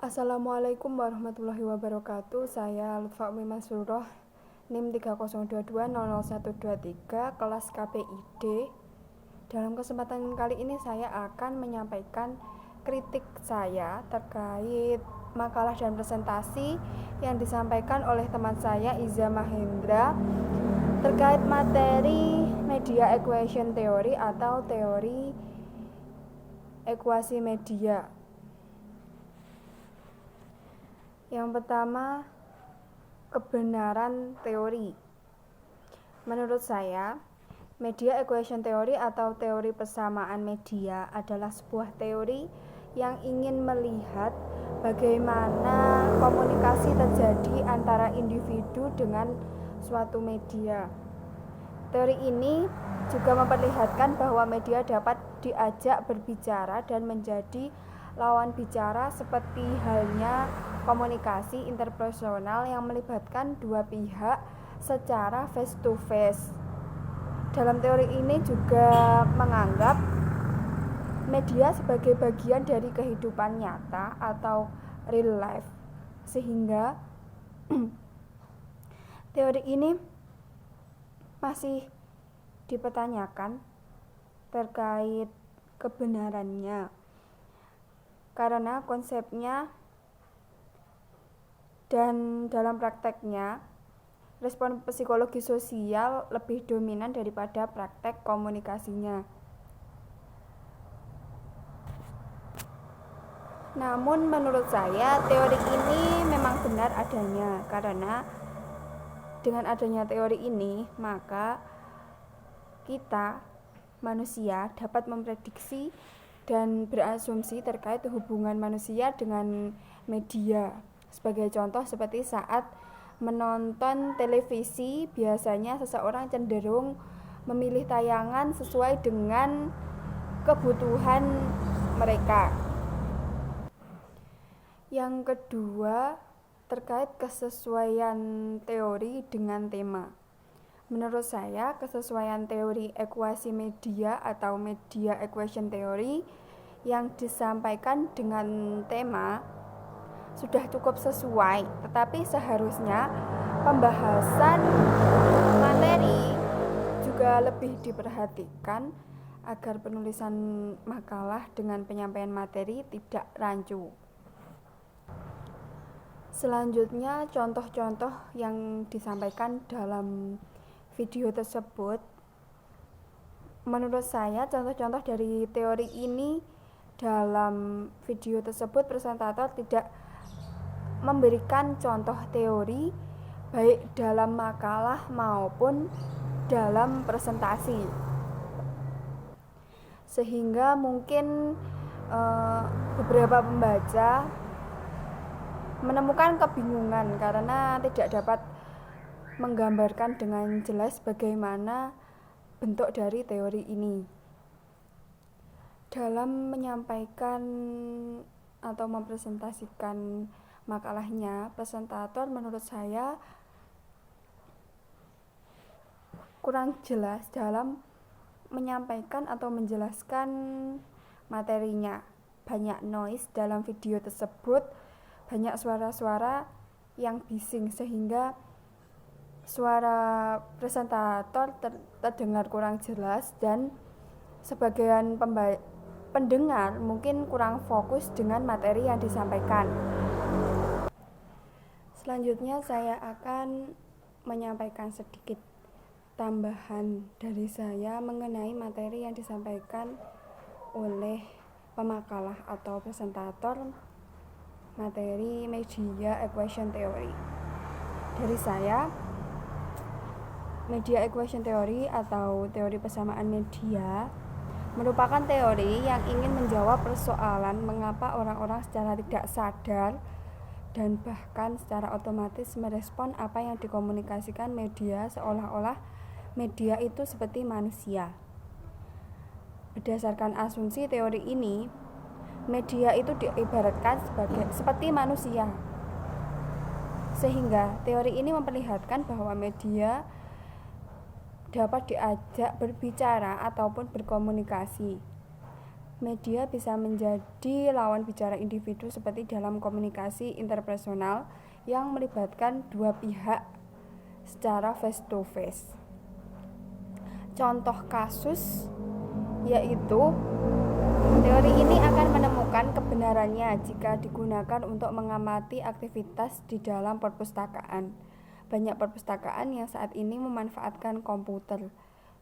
Assalamualaikum warahmatullahi wabarakatuh. Saya Lutfa Umi Masruroh, NIM 302200123, kelas KPID. Dalam kesempatan kali ini saya akan menyampaikan kritik saya terkait makalah dan presentasi yang disampaikan oleh teman saya Iza Mahendra terkait materi media equation theory atau teori ekuasi media. Yang pertama, kebenaran teori. Menurut saya, media equation theory atau teori persamaan media adalah sebuah teori yang ingin melihat bagaimana komunikasi terjadi antara individu dengan suatu media. Teori ini juga memperlihatkan bahwa media dapat diajak berbicara dan menjadi lawan bicara seperti halnya komunikasi interpersonal yang melibatkan dua pihak secara face to face. Dalam teori ini juga menganggap media sebagai bagian dari kehidupan nyata atau real life, sehingga teori ini masih dipertanyakan terkait kebenarannya, karena konsepnya dan dalam prakteknya respon psikologi sosial lebih dominan daripada praktek komunikasinya. Namun menurut saya teori ini memang benar adanya, karena dengan adanya teori ini maka kita manusia dapat memprediksi dan berasumsi terkait hubungan manusia dengan media. Sebagai contoh, seperti saat menonton televisi, biasanya seseorang cenderung memilih tayangan sesuai dengan kebutuhan mereka. Yang kedua, terkait kesesuaian teori dengan tema. Menurut saya, kesesuaian teori ekuasi media atau media equation theory yang disampaikan dengan tema sudah cukup sesuai, tetapi seharusnya pembahasan materi juga lebih diperhatikan agar penulisan makalah dengan penyampaian materi tidak rancu. Selanjutnya, contoh-contoh yang disampaikan dalam video tersebut. Menurut saya, contoh-contoh dari teori ini dalam video tersebut presentator tidak memberikan contoh teori baik dalam makalah maupun dalam presentasi, sehingga mungkin beberapa pembaca menemukan kebingungan karena tidak dapat menggambarkan dengan jelas bagaimana bentuk dari teori ini. Dalam menyampaikan atau mempresentasikan makalahnya, presentator menurut saya kurang jelas dalam menyampaikan atau menjelaskan materinya. Banyak noise dalam video tersebut, banyak suara-suara yang bising sehingga suara presentator terdengar kurang jelas dan sebagian pendengar mungkin kurang fokus dengan materi yang disampaikan. Selanjutnya saya akan menyampaikan sedikit tambahan dari saya mengenai materi yang disampaikan oleh pemakalah atau presentator materi media equation theory. Dari saya, media equation theory atau teori persamaan media merupakan teori yang ingin menjawab persoalan mengapa orang-orang secara tidak sadar dan bahkan secara otomatis merespon apa yang dikomunikasikan media seolah-olah media itu seperti manusia. Berdasarkan asumsi teori ini, media itu diibaratkan seperti manusia, sehingga teori ini memperlihatkan bahwa media dapat diajak berbicara ataupun berkomunikasi. Media bisa menjadi lawan bicara individu seperti dalam komunikasi interpersonal yang melibatkan dua pihak secara face to face. Contoh kasus yaitu teori ini akan menemukan kebenarannya jika digunakan untuk mengamati aktivitas di dalam perpustakaan. Banyak perpustakaan yang saat ini memanfaatkan komputer,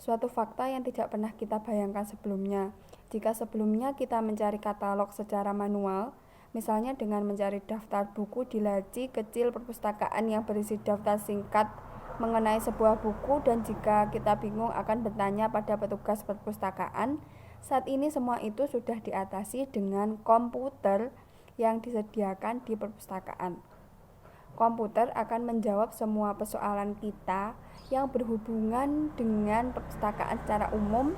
suatu fakta yang tidak pernah kita bayangkan sebelumnya. Jika sebelumnya kita mencari katalog secara manual, misalnya dengan mencari daftar buku di laci kecil perpustakaan yang berisi daftar singkat mengenai sebuah buku, dan jika kita bingung akan bertanya pada petugas perpustakaan, saat ini semua itu sudah diatasi dengan komputer yang disediakan di perpustakaan. Komputer akan menjawab semua persoalan kita yang berhubungan dengan perpustakaan secara umum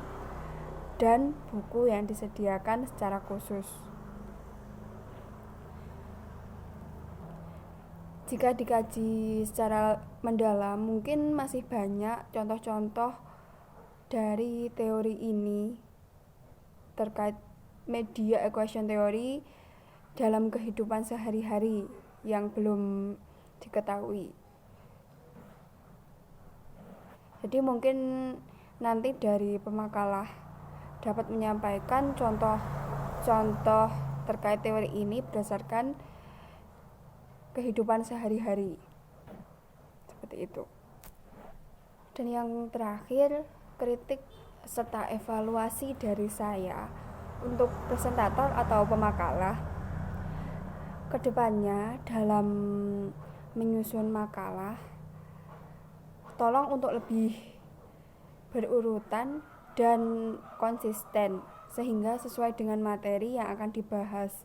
dan buku yang disediakan secara khusus. Jika dikaji secara mendalam, mungkin masih banyak contoh-contoh dari teori ini terkait media equation theory dalam kehidupan sehari-hari yang belum diketahui. Jadi mungkin nanti dari pemakalah dapat menyampaikan contoh-contoh terkait teori ini berdasarkan kehidupan sehari-hari. Seperti itu. Dan yang terakhir, kritik serta evaluasi dari saya untuk presentator atau pemakalah. Kedepannya dalam menyusun makalah, tolong untuk lebih berurutan dan konsisten sehingga sesuai dengan materi yang akan dibahas,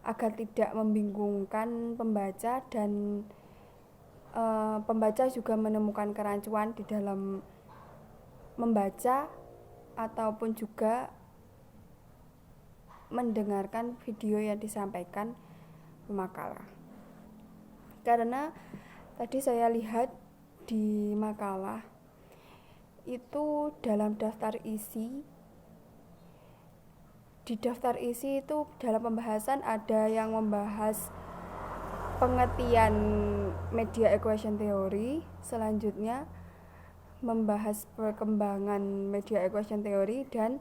agar tidak membingungkan pembaca dan pembaca juga menemukan kerancuan di dalam membaca ataupun juga mendengarkan video yang disampaikan pemakalah. Karena tadi saya lihat di makalah itu dalam daftar isi, di daftar isi itu dalam pembahasan ada yang membahas pengertian media equation theory, selanjutnya membahas perkembangan media equation theory dan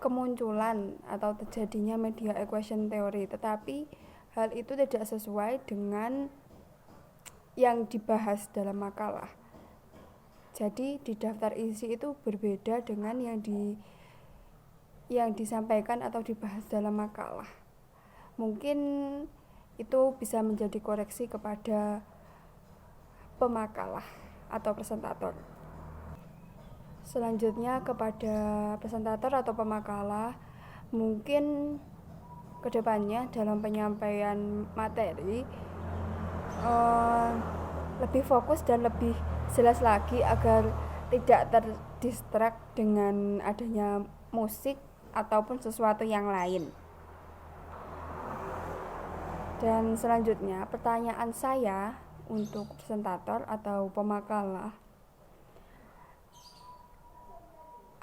kemunculan atau terjadinya media equation theory, tetapi hal itu tidak sesuai dengan yang dibahas dalam makalah. Jadi di daftar isi itu berbeda dengan yang disampaikan atau dibahas dalam makalah. Mungkin itu bisa menjadi koreksi kepada pemakalah atau presentator. Selanjutnya kepada presentator atau pemakalah, mungkin kedepannya dalam penyampaian materi lebih fokus dan lebih jelas lagi agar tidak terdistrak dengan adanya musik ataupun sesuatu yang lain. Dan selanjutnya pertanyaan saya untuk presentator atau pemakalah,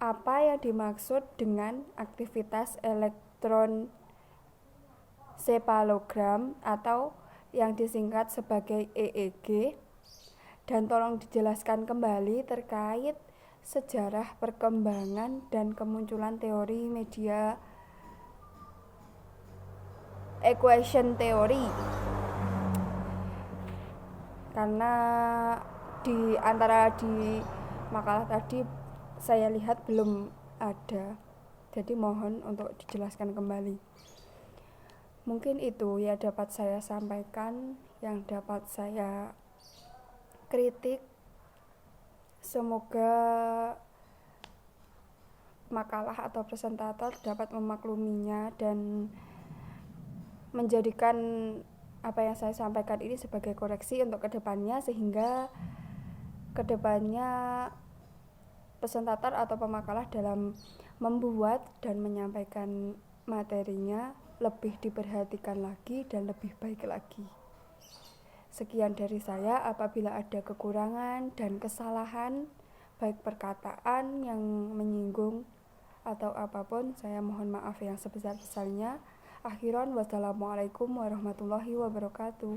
apa yang dimaksud dengan aktivitas elektronsepalogram atau yang disingkat sebagai EEG, dan tolong dijelaskan kembali terkait sejarah perkembangan dan kemunculan teori media equation theory. Karena di antara di makalah tadi saya lihat belum ada, jadi mohon untuk dijelaskan kembali. Mungkin itu ya dapat saya sampaikan, yang dapat saya kritik. Semoga makalah atau presentator dapat memakluminya dan menjadikan apa yang saya sampaikan ini sebagai koreksi untuk kedepannya, sehingga kedepannya presentator atau pemakalah dalam membuat dan menyampaikan materinya lebih diperhatikan lagi dan lebih baik lagi. Sekian dari saya. Apabila ada kekurangan dan kesalahan, baik perkataan yang menyinggung atau apapun, saya mohon maaf yang sebesar-besarnya. Akhiran, wassalamualaikum warahmatullahi wabarakatuh.